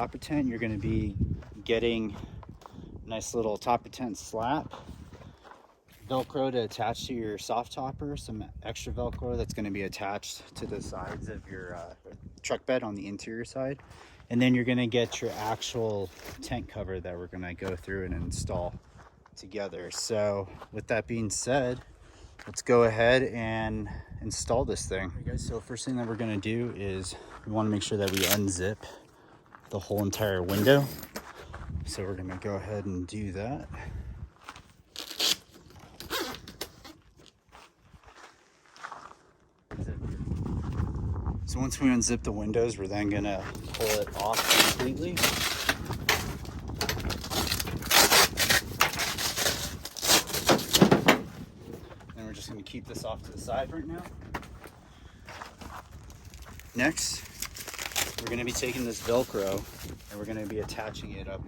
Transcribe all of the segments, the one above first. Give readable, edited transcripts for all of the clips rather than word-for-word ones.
topper tent, you're going to be getting a nice little topper tent slap, velcro to attach to your soft topper, some extra velcro that's going to be attached to the sides of your truck bed on the interior side, and then you're going to get your actual tent cover that we're going to go through and install together. So with that being said, let's go ahead and install this thing. Okay, guys, so first thing that we're going to do is we want to make sure that we unzip the whole entire window. So we're going to go ahead and do that. So once we unzip the windows, we're then going to pull it off completely. And we're just going to keep this off to the side right now. Next, we're going to be taking this Velcro and we're going to be attaching it up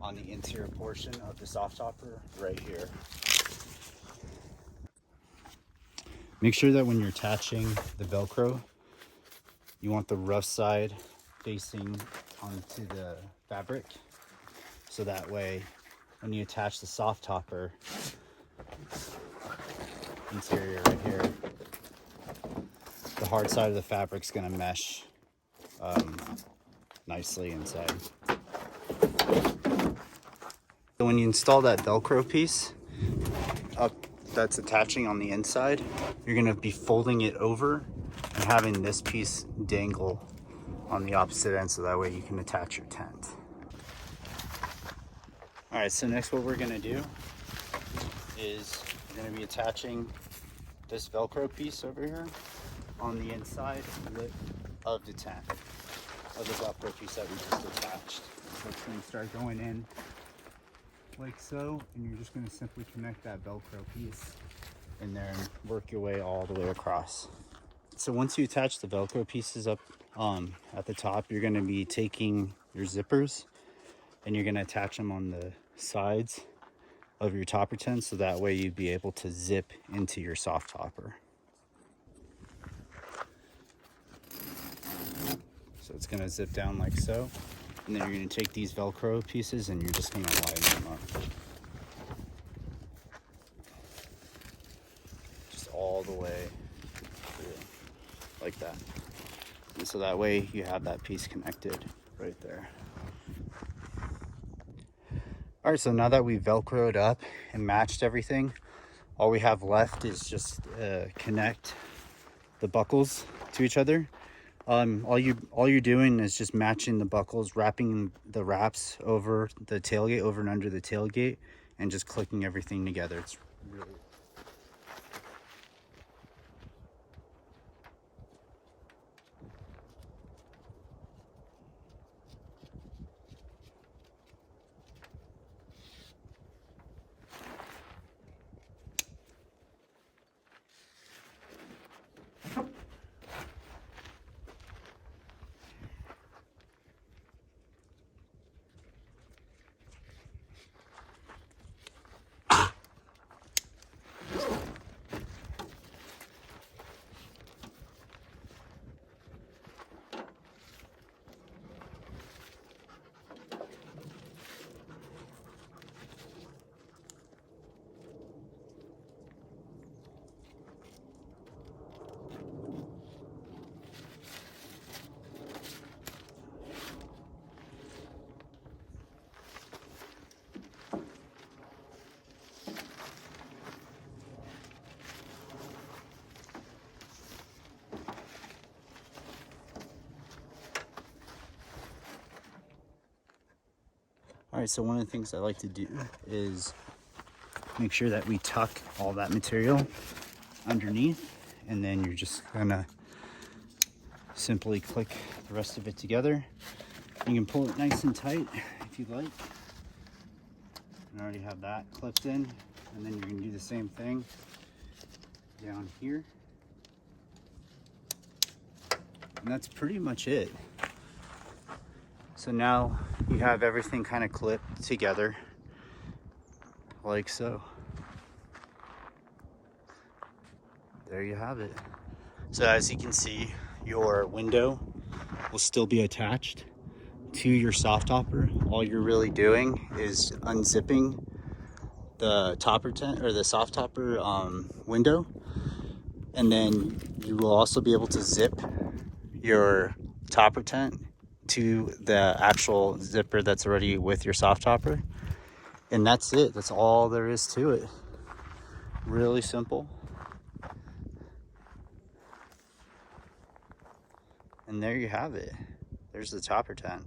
on the interior portion of the soft topper right here. Make sure that when you're attaching the Velcro, you want the rough side facing onto the fabric. So that way, when you attach the soft topper interior right here, the hard side of the fabric is going to mesh nicely inside. So when you install that Velcro piece up that's attaching on the inside, you're going to be folding it over and having this piece dangle on the opposite end, so that way you can attach your tent. All right, so next what we're going to do is we're going to be attaching this Velcro piece over here on the inside lip of the tent, of the Velcro piece that we just attached. So it's going to start going in like so, and you're just going to simply connect that Velcro piece in there and work your way all the way across. So once you attach the Velcro pieces up at the top, you're going to be taking your zippers and you're going to attach them on the sides of your topper tent, so that way you'd be able to zip into your soft topper. So it's going to zip down like so, and then you're going to take these Velcro pieces and you're just going to line them up. Just all the way through, like that. And so that way you have that piece connected right there. All right, so now that we've Velcroed up and matched everything, all we have left is just connect the buckles to each other. All you're doing is just matching the buckles, wrapping the wraps over the tailgate, over and under the tailgate, and just clicking everything together. It's really... All right, so one of the things I like to do is make sure that we tuck all that material underneath, and then you're just gonna simply click the rest of it together. You can pull it nice and tight if you'd like. I already have that clipped in, and then you're gonna do the same thing down here. And that's pretty much it. So now you have everything kind of clipped together like so. There you have it. So as you can see, your window will still be attached to your soft topper, all you're really doing is unzipping the topper tent or the soft topper window, and then you will also be able to zip your topper tent to the actual zipper that's already with your soft topper. And that's it. That's all there is to it. Really simple. And there you have it. There's the topper tent.